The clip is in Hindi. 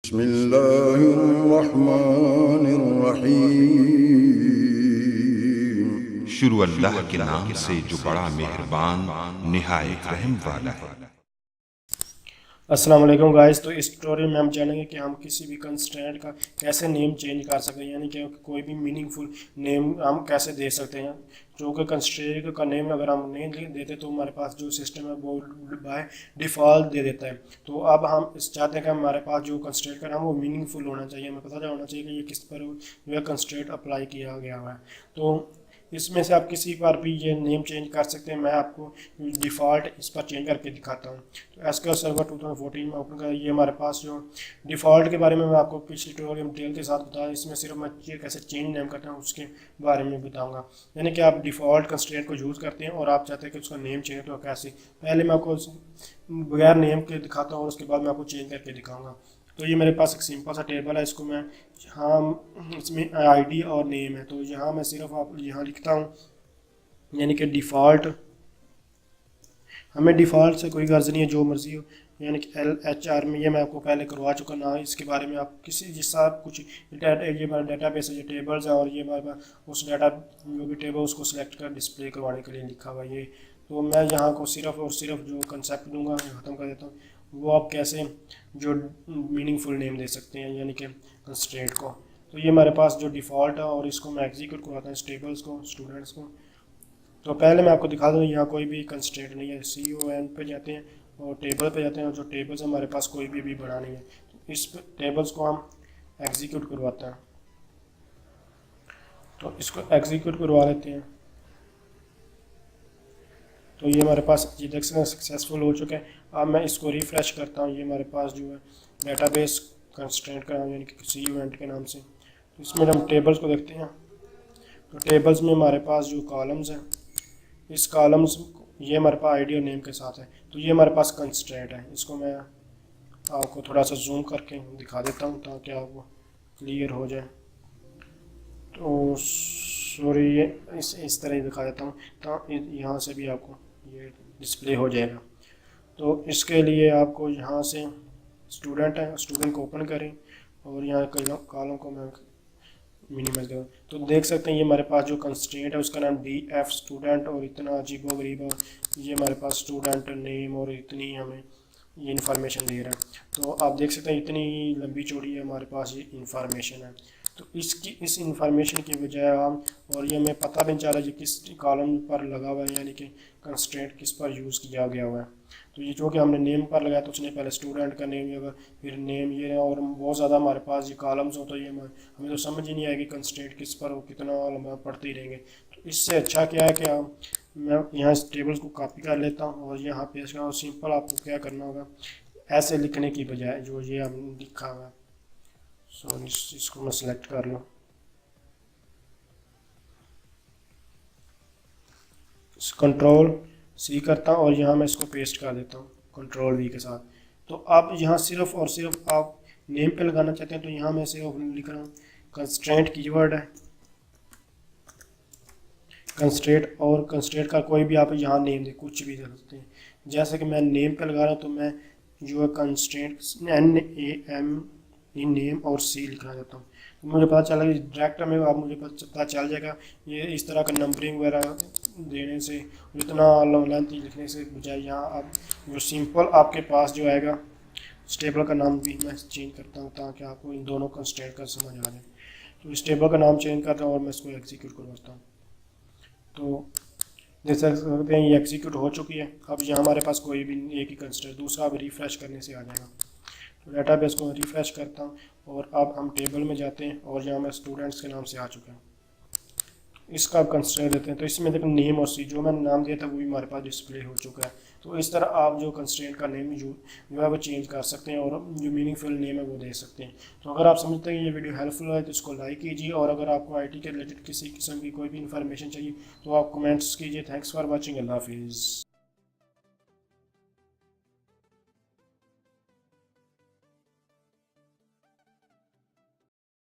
बिस्मिल्लाहिर्रहमानिर्रहीम। शुरू अल्लाह के नाम से जो बड़ा मेहरबान निहायत रहम वाला है। अस्सलाम वालेकुम गाइस। तो इस ट्यूटोरियल में हम जानेंगे कि हम किसी भी कंस्ट्रेंट का कैसे नेम चेंज कर सकते हैं, यानी कि कोई भी मीनिंगफुल नेम हम कैसे दे सकते हैं। जो कि कंस्ट्रेंट का नेम अगर हम नहीं देते तो हमारे पास जो सिस्टम है वो बाय डिफ़ॉल्ट दे देता है। तो अब हम इस चाहते हैं कि हमारे पास जो कंस्ट्रेंट का नाम वो मीनिंगफुल होना चाहिए, हमें पता होना चाहिए कि ये किस पर जो है कंस्ट्रेंट अप्लाई किया गया हुआ है। तो इसमें से आप किसी पर भी ये नेम चेंज कर सकते हैं। मैं आपको डिफ़ॉल्ट इस पर चेंज करके दिखाता हूँ। तो एसक्यूएल सर्वर 2014 में ओपन कर, ये हमारे पास जो डिफ़ॉल्ट के बारे में मैं आपको पिछले ट्यूटोरियल में डिटेल के साथ बताया। इसमें सिर्फ मैं ये कैसे चेंज नेम करता हूँ उसके बारे में बताऊँगा। यानी कि आप डिफ़ॉल्ट कंस्ट्रेंट को यूज़ करते हैं और आप चाहते हैं कि उसका नेम चेंज तो कैसे। पहले मैं आपको बगैर नेम के दिखाता हूँ और उसके बाद मैं आपको चेंज करके दिखाऊँगा। तो ये मेरे पास एक सिंपल सा टेबल है, इसको मैं यहाँ इसमें आईडी और नेम है, तो यहाँ मैं सिर्फ आप यहाँ लिखता हूँ, यानी कि डिफ़ॉल्ट। हमें डिफ़ॉल्ट से कोई गर्ज नहीं है, जो मर्ज़ी हो, यानी कि LHR में ये मैं आपको पहले करवा चुका ना। इसके बारे में आप किसी जिसका कुछ ये डाटा बेस है, ये टेबल्स है और ये हमारे पास उस डाटा जो भी टेबल उसको सिलेक्ट कर डिस्प्ले करवाने के लिए लिखा हुआ है ये। तो मैं यहाँ को सिर्फ और सिर्फ जो कंसेप्ट दूंगा ख़त्म कर देता हूँ। वो आप कैसे जो मीनिंगफुल नेम दे सकते हैं, यानी कि कंस्ट्रेंट को। तो ये हमारे पास जो डिफ़ॉल्ट है और इसको मैं एग्जीक्यूट करवाता हूँ इस टेबल्स को, स्टूडेंट्स को। तो पहले मैं आपको दिखा दूँ यहाँ कोई भी कंस्ट्रेंट नहीं है। CON पे जाते हैं और टेबल पे जाते हैं और जो टेबल्स हमारे पास कोई भी बना नहीं है। तो इस टेबल्स को हम एग्जीक्यूट करवाते हैं, तो इसको एग्जीक्यूट करवा लेते हैं। तो ये हमारे पास ये देख सकते हैं सक्सेसफुल हो चुका है। अब मैं इसको रिफ़्रेश करता हूँ। ये हमारे पास जो है डेटाबेस कंस्ट्रेंट का नाम, यानी कि CON के नाम से। तो इसमें हम टेबल्स को देखते हैं। तो टेबल्स में हमारे पास जो कॉलम्स हैं, इस कॉलम्स ये हमारे पास आईडी और नेम के साथ है। तो ये हमारे पास कंस्ट्रेंट है। इसको मैं आपको थोड़ा सा जूम करके दिखा देता हूँ ताकि आपको क्लियर हो जाए। तो सॉरी, ये इस तरह ही दिखा देता हूँ तो यहाँ से भी आपको ये डिस्प्ले हो जाएगा। तो इसके लिए आपको यहाँ से स्टूडेंट है, स्टूडेंट को ओपन करें और यहाँ कॉलम को मैं मिनिमाइज करूँ। तो देख सकते हैं ये हमारे पास जो कंस्ट्रेंट है उसका नाम DF स्टूडेंट और इतना अजीबोगरीब, और ये हमारे पास स्टूडेंट नेम और इतनी हमें ये इन्फॉर्मेशन दे रहा है। तो आप देख सकते हैं इतनी लंबी चौड़ी है हमारे पास ये इन्फॉर्मेशन है। तो इस इंफॉर्मेशन की बजाय हम, और ये हमें पता भी नहीं चल रहा ये किस कॉलम पर लगा हुआ है, यानी कि कंस्ट्रेंट किस पर यूज़ किया गया हुआ है। तो ये जो कि हमने नेम पर लगाया तो उसने पहले स्टूडेंट का नेम, अगर फिर नेम ये, और बहुत ज़्यादा हमारे पास ये कॉलम्स हो तो ये हमें तो समझ ही नहीं आएगी कंस्ट्रेंट किस पर हो, कितना लंबा पढ़ते ही रहेंगे। तो इससे अच्छा क्या है कि मैं यहाँ इस टेबल्स को कॉपी कर लेता हूँ और यहाँ पेस्ट करना। और सिंपल आपको क्या करना होगा, ऐसे लिखने की बजाय जो ये हमने लिखा हुआ है, सो इसको मैं सिलेक्ट कर लूँ, Ctrl+C करता हूँ और यहाँ मैं इसको पेस्ट कर देता हूँ Ctrl+V के साथ। तो आप यहाँ सिर्फ और सिर्फ आप नेम पे लगाना चाहते हैं तो यहाँ मैं सिर्फ लिख रहा हूँ कंस्ट्रेंट कीवर्ड है, कंस्ट्रेंट, और कंस्ट्रेंट का कोई भी आप यहाँ नेम दे, कुछ भी दे सकते हैं। जैसे कि मैं नेम पे लगा रहा हूँ तो मैं जो है कंस्ट्रेंट NAM नेम और C लिखना चाहता हूँ। तो मुझे पता चला कि डायरेक्ट में आप मुझे पता चल जाएगा ये इस तरह का नंबरिंग वगैरह देने से, इतना लेंथ लिखने से बजाय यहाँ आप जो सिंपल आपके पास जो आएगा। इस टेबल का नाम भी मैं चेंज करता हूँ ताकि आपको इन दोनों कंस्ट्रेंट का समझ आ जाए। तो इस टेबल का नाम चेंज करता हूँ और मैं इसको एग्जीक्यूट करवाता हूँ। तो देख सकते हैं ये एग्जीक्यूट हो चुकी है। अब यहाँ हमारे पास कोई भी एक ही कंस्ट्रेंट, दूसरा अब रिफ़्रेश करने से आ जाएगा। तो डाटाबेस को रिफ़्रेश करता हूँ और अब हम टेबल में जाते हैं और यहाँ मैं स्टूडेंट्स के नाम से आ चुका हूँ। इसका आप कंस्ट्रेंट देते हैं तो इसमें देखो नेम और C जो मैंने नाम दिया था वो भी हमारे पास डिस्प्ले हो चुका है। तो इस तरह आप जो कंस्ट्रेंट का नेम जो है वो चेंज कर सकते हैं और जो मीनिंगफुल नेम है वो दे सकते हैं। तो अगर आप समझते हैं कि ये वीडियो हेल्पफुल है तो इसको लाइक कीजिए, और अगर आपको IT के रिलेटेड किसी किस्म की कोई भी इन्फॉर्मेशन चाहिए तो आप कमेंट्स कीजिए। Thanks for watching. अल्लाह हाफिज़।